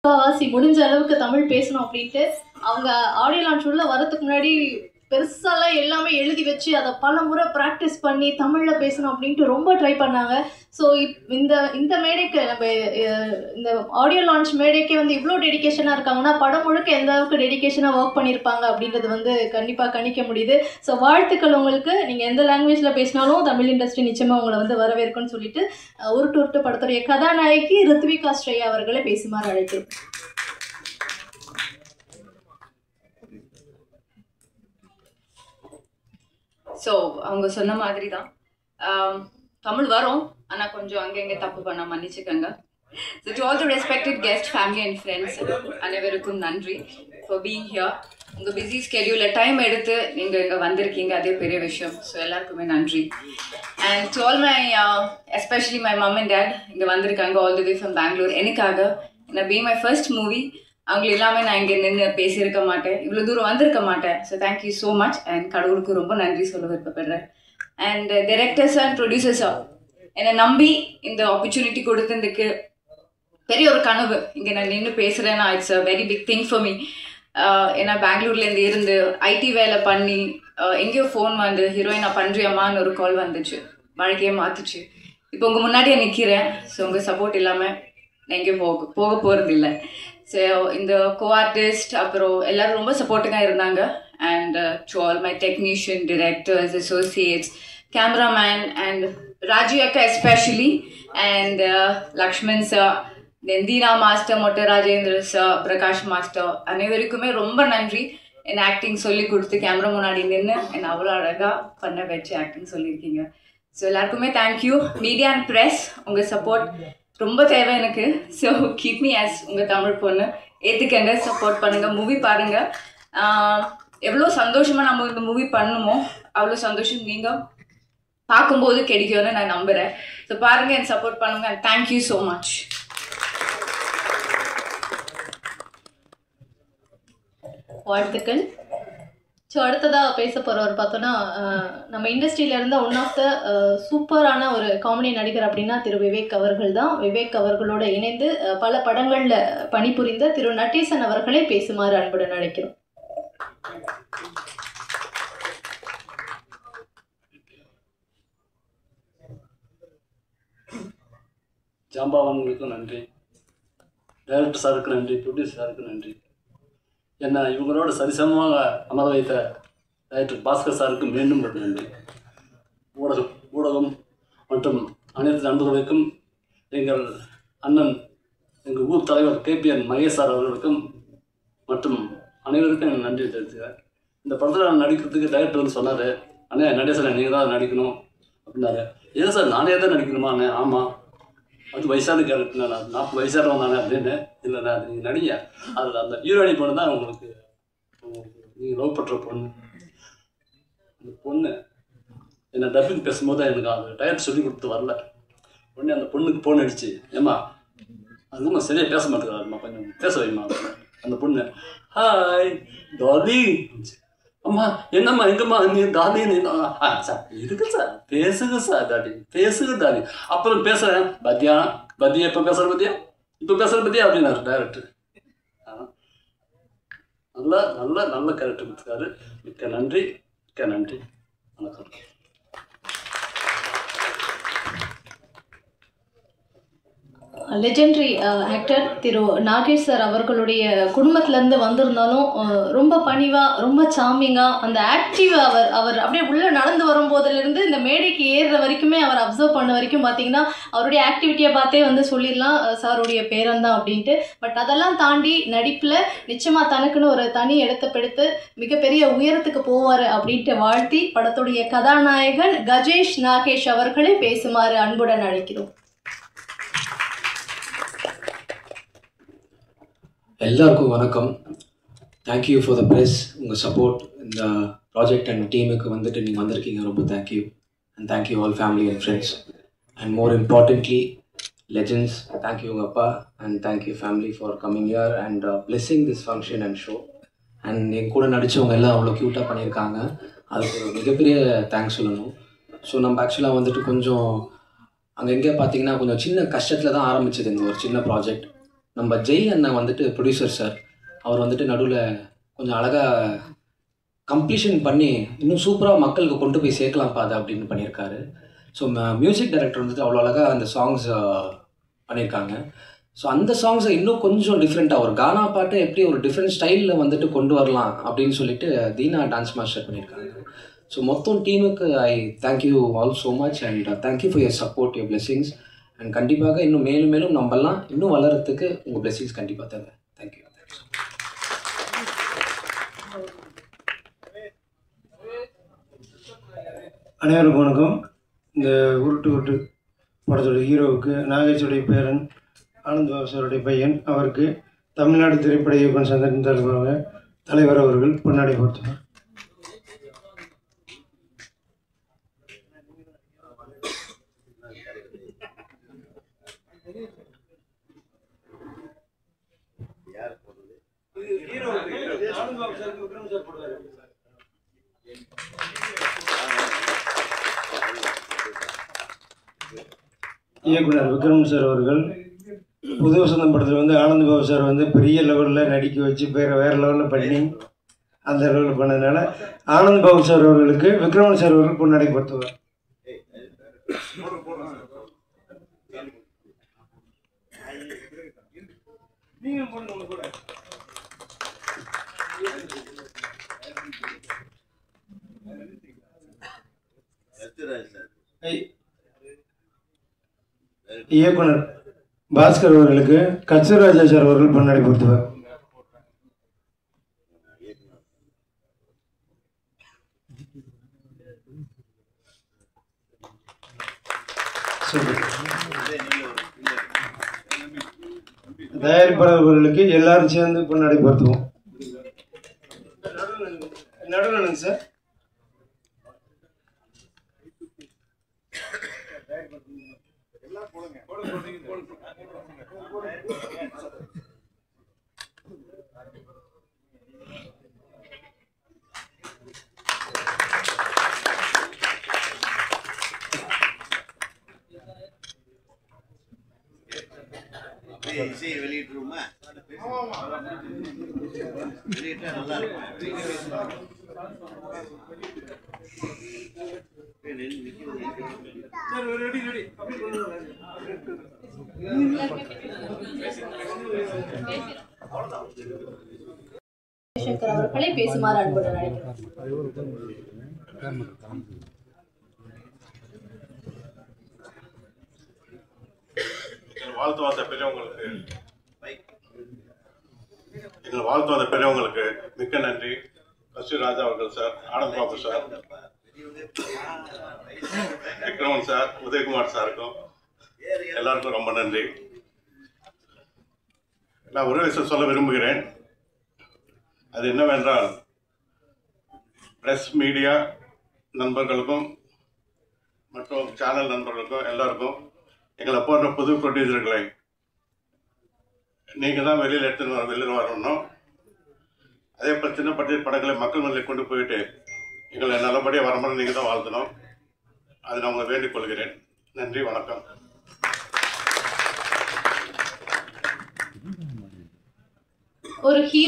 முக்கால்வாசி முடிஞ்ச அளவுக்கு தமிழ் பேசணும் அப்படின்ட்டு அவங்க ஆடியோ லான்ச் உள்ள வரதுக்கு முன்னாடி பெருசாலாம் எல்லாமே எழுதி வச்சு அதை பல முறை ப்ராக்டிஸ் பண்ணி தமிழில் பேசணும் அப்படின்ட்டு ரொம்ப ட்ரை பண்ணாங்க. ஸோ இந்த மேடைக்கு நம்ம இந்த ஆடியோ லான்ச் மேடைக்கே வந்து இவ்வளோ டெடிக்கேஷனாக இருக்காங்கன்னா படம் முழுக்க எந்த அளவுக்கு டெடிக்கேஷனாக ஒர்க் பண்ணியிருப்பாங்க அப்படின்றது வந்து கண்டிப்பாக கணிக்க முடியுது. ஸோ வாழ்த்துக்கள் உங்களுக்கு. நீங்கள் எந்த லாங்குவேஜில் பேசினாலும் தமிழ் இண்டஸ்ட்ரி நிச்சயமாக உங்களை வந்து வரவேற்கும்னு சொல்லிட்டு உருட்டு படத்துடைய கதாநாயகி ரித்விகா ஸ்ரேயா அவர்களை பேசுமாறு அழைக்கிறோம். ஸோ அவங்க சொன்ன மாதிரி தான் தமிழ் வரும், ஆனால் கொஞ்சம் அங்கங்கே தப்பு பண்ண மன்னிச்சுக்கோங்க. So to all the respected guest, family and friends அனைவருக்கும் நன்றி ஃபார் பீயிங் ஹியர். உங்கள் பிஸி ஸ்கெடியூலில் டைம் எடுத்து நீங்கள் இங்கே வந்திருக்கீங்க, அதே பெரிய விஷயம். ஸோ எல்லாருக்குமே நன்றி. And to all my especially my mum and dad இங்கே வந்திருக்காங்க all the way from Bangalore எனக்காக. ஏன்னா பீங் மை ஃபர்ஸ்ட் மூவி, அவங்க எல்லாமே நான் இங்கே நின்று பேசியிருக்க மாட்டேன், இவ்வளோ தூரம் வந்திருக்க மாட்டேன். So thank you so much. And கடவுளுக்கு ரொம்ப நன்றி சொல்ல விருப்பப்படுறேன். அண்ட் டைரக்டர்ஸ் அண்ட் ப்ரொடியூசர்ஸாக என்னை நம்பி இந்த ஆப்பர்ச்சுனிட்டி கொடுத்ததுக்கு பெரிய ஒரு கனவு. இங்கே நான் நின்று பேசுகிறேன்னா it's a very big thing for me. ஏன்னா பெங்களூர்லேருந்து இருந்து ஐடி வேலை பண்ணி எங்கேயோ ஃபோன் வந்து ஹீரோயினா பண்ணுறியம்மான்னு ஒரு கால் வந்துச்சு, வாழ்க்கையை மாற்றுச்சு. இப்போ உங்கள் முன்னாடியே நிற்கிறேன். ஸோ உங்கள் சப்போர்ட் இல்லாமல் நான் எங்கேயும் போக போகிறது இல்லை. ஸோ இந்த கோ-ஆர்டிஸ்ட் அப்புறம் எல்லோரும் ரொம்ப சப்போர்ட்டிங்காக இருந்தாங்க. And to all my technician, directors, associates, cameraman and Raju அக்கா especially, and Lakshman sir, Deena master, Mottai Rajendra sir, Prakash master, அனைவருக்குமே ரொம்ப நன்றி. என் ஆக்டிங் சொல்லி கொடுத்து கேமரா முன்னாடி நின்று என்னை அவ்வளோ அழகாக பண்ண வச்சு ஆக்டிங் சொல்லியிருக்கீங்க. ஸோ எல்லாருக்குமே தேங்க்யூ. மீடியா அண்ட் ப்ரெஸ், உங்கள் சப்போர்ட் ரொம்ப தேவை எனக்கு. ஸோ கீப் மீ ஆஸ் உங்கள் தமிழ் பொண்ணு. ஏற்றுக்கங்க, சப்போர்ட் பண்ணுங்கள், மூவி பாருங்கள். எவ்வளோ சந்தோஷமாக நம்ம இந்த மூவி பண்ணுமோ அவ்வளோ சந்தோஷம் நீங்கள் பார்க்கும்போது கிடைக்கும்னு நான் நம்புகிறேன். ஸோ பாருங்கள், என் சப்போர்ட் பண்ணுங்கள். And thank you so much. வாழ்த்துக்கள். ஸோ அடுத்ததாக பேச போகிறவர் பார்த்தோன்னா நம்ம இண்டஸ்ட்ரியில் இருந்த ஒன் ஆஃப் த சூப்பரான ஒரு காமெடி நடிகர் அப்படின்னா திரு விவேக் அவர்கள் தான். விவேக் அவர்களோட இணைந்து பல படங்களில் பணிபுரிந்த திரு நடேசன் அவர்களை பேசுமாறு அன்புடன் அழைக்கிறோம். ஜாம்பாவன்களுக்கும் நன்றி, டைரக்டர் சாருக்கு நன்றி, ப்ரொடியூசர் சாருக்கு நன்றி. என்னை இவங்களோட சரிசமமாக அமர வைத்த டைரக்டர் பாஸ்கர் சாருக்கு மீண்டும் நன்றி. ஊடகம் மற்றும் அனைத்து நண்பர்களுக்கும், எங்கள் அண்ணன், எங்கள் ஊர் தலைவர் KPN மகேஷ் சார் அவர்களுக்கும் மற்றும் அனைவருக்கும் எனக்கு நன்றி தெரிவித்துக்கிறேன். இந்த படத்தில் நான் நடிக்கிறதுக்கு டைரக்டர் வந்து சொன்னார், அண்ணே நடேசன் நீங்கள் தான் நடிக்கணும் அப்படின்னாரு. ஏன் சார் நானே தான் நடிக்கணுமா? அண்ணே ஆமாம், அது வயசான கேரக்டர், நான் 40 வயசானவன் தானே அப்படின்னு. இல்லைண்ணா அது நீங்கள் நடிங்க, அதில் அந்த ஹீரோயினி பொண்ணு தான் உங்களுக்கு நீங்கள் லவ் பண்ணுற பொண்ணு. அந்த பொண்ணு என்னை டப்பிங் பேசும்போது எனக்கு அது டைரக்டர் சொல்லி கொடுத்து வரல. உடனே அந்த பொண்ணுக்கு ஃபோன் அடிச்சு, ஏம்மா அதுவும் சரியாக பேச மாட்டேங்கிறாருமா, கொஞ்சம் பேச வைமா. அந்த பொண்ணு ஹாய் டார்லிங், அம்மா என்னம்மா எங்கம்மா நீ டார்லிங்? சார் இருக்கு சார், பேசுங்க சார் டார்லிங், பேசுங்க டார்லிங். அப்புறம் பேசுகிறேன் பத்தியா எப்போ பேசுகிற பத்தியா, இப்போ பேசுகிற பத்தியா அப்படின்னாரு டைரக்டர். நல்ல கேரக்டர் கொடுத்துருக்காரு. மிக்க நன்றி, மிக்க நன்றி. வணக்கம். லெஜெண்டரி ஆக்டர் திரு நாகேஷ் சார் அவர்களுடைய குடும்பத்திலேருந்து வந்திருந்தாலும் ரொம்ப பணிவாக, ரொம்ப சாமிங்காக, அந்த ஆக்டிவாக அவர் அப்படியே உள்ளே நடந்து வரும்போதுலேருந்து இந்த மேடைக்கு ஏறுற வரைக்குமே அவர் அப்சர்வ் பண்ண வரைக்கும் பார்த்தீங்கன்னா அவருடைய ஆக்டிவிட்டியை பார்த்தே வந்து சொல்லிடலாம் சாருடைய பேரன் தான் அப்படின்ட்டு. பட் அதெல்லாம் தாண்டி நடிப்பில் நிச்சயமாக தனக்குன்னு ஒரு தனி இடத்தை பிடித்து மிகப்பெரிய உயரத்துக்கு போவார் அப்படின்ட்டு வாழ்த்தி படத்துடைய கதாநாயகன் கஜேஷ் நாகேஷ் அவர்களை பேசுமாறு அன்புடன் அழைக்கிறோம். எல்லாருக்கும் வணக்கம். தேங்க்யூ ஃபார் த ப்ரெஸ், உங்கள் சப்போர்ட் இந்த ப்ராஜெக்ட் அண்ட் டீமுக்கு வந்துட்டு நீங்கள் வந்திருக்கீங்க, ரொம்ப thank you. And thank you all family and friends. And more importantly legends, thank you உங்கள் அப்பா and thank you family for coming here and blessing this function and show. And என் கூட நடித்தவங்க எல்லாம் அவ்வளோ க்யூட்டாக பண்ணியிருக்காங்க, அதுக்கு ஒரு மிகப்பெரிய தேங்க்ஸ் சொல்லணும். ஸோ நம்ம ஆக்சுவலாக வந்துட்டு கொஞ்சம் அங்கே எங்கே பார்த்தீங்கன்னா கொஞ்சம் சின்ன கஷ்டத்தில் தான் ஆரம்பிச்சது இந்த ஒரு சின்ன ப்ராஜெக்ட். நம்ம ஜெய் அண்ணன் வந்துட்டு ப்ரொடியூசர் சார், அவர் வந்துட்டு நடுவில் கொஞ்சம் அழகாக கம்ப்ளீஷன் பண்ணி இன்னும் சூப்பராக மக்களுக்கு கொண்டு போய் சேர்க்கலாம்ப்பா அதை அப்படின்னு பண்ணியிருக்காரு. ஸோ மியூசிக் டைரக்டர் வந்துட்டு அவ்வளோ அழகாக அந்த சாங்ஸ் பண்ணியிருக்காங்க. ஸோ அந்த சாங்ஸை இன்னும் கொஞ்சம் டிஃப்ரெண்ட்டாக ஒரு கானா பாட்டு எப்படி ஒரு டிஃப்ரெண்ட் ஸ்டைலில் வந்துட்டு கொண்டு வரலாம் அப்படின்னு சொல்லிட்டு தீனா டான்ஸ் மாஸ்டர் பண்ணியிருக்காங்க. ஸோ மொத்தம் டீமுக்கு I thank you all so much and thank you for your support, your blessings. And கண்டிப்பாக இன்னும் மேலும் மேலும் நம்மலாம் இன்னும் வளர்கிறதுக்கு உங்கள் பிளெஸிங்ஸ் கண்டிப்பாக தேவை. தேங்க்யூ. அனைவருக்கும் வணக்கம். இந்த உருட்டு உருட்டு படத்தோட ஹீரோவுக்கு நாகேஷோடைய பேரன் ஆனந்த் பாபுசாருடைய பையன், அவருக்கு தமிழ்நாடு திரைப்பட இயக்குனர் சங்கத்தின் தலைவர் அவர்கள் பொன்னாடை போர்த்துவார். இயக்குனர் விக்ரம் சார் அவர்கள் புது வசந்தம் படத்தில் வந்து ஆனந்த் பாபு சார் வந்து பெரிய லெவலில் நடிக்க வச்சு வேறு லெவலில் பண்ணி அந்த லெவலில் பண்ணதுனால ஆனந்த் பாபு சார் அவர்களுக்கு விக்ரமன் சார் அவர்கள் பொன்னாடை போர்த்துவார். இயக்குனர் பாஸ்கர் அவர்களுக்கு கச்சராஜா சார் அவர்கள் பொன்னாடை போர்த்துவார். தயாரிப்பாளர் அவர்களுக்கு எல்லாரும் சேர்ந்து பொன்னாடை போர்த்துவோம். நடுவில் சார் வெளியிட்டுருமா? வெளியிட்டா நல்லா இருக்கும். சங்கர் அவர்களை பேசுமாறு அன்புடன் அழைக்கிறோம். வாழ்த்து வந்த பெரியவங்களுக்கு மிக்க நன்றி. கஸ்தூரிராஜா அவர்கள் sir, Anand Babu sir, Vikraman sir, Udhayakumar சாருக்கும் எல்லாருக்கும் ரொம்ப நன்றி. நான் ஒரு விஷயம் சொல்ல விரும்புகிறேன். அது என்னவென்றால், பிரஸ் மீடியா நண்பர்களுக்கும் மற்றும் சேனல் நண்பர்களுக்கும் எல்லாருக்கும் எங்களை போன்ற புது ப்ரொடியூசர்களை நீங்கள் தான் வெளியில் வரணும். அதே போல் சின்ன பட்ஜெட் படங்களை மக்கள் மேலே கொண்டு போயிட்டு எங்களை நல்லபடியாக வரமுறை நீங்கள் தான் வாழ்த்தணும். அதை நான் உங்களை வேண்டிக் கொள்கிறேன். நன்றி, வணக்கம். ஒரு ஹீரோ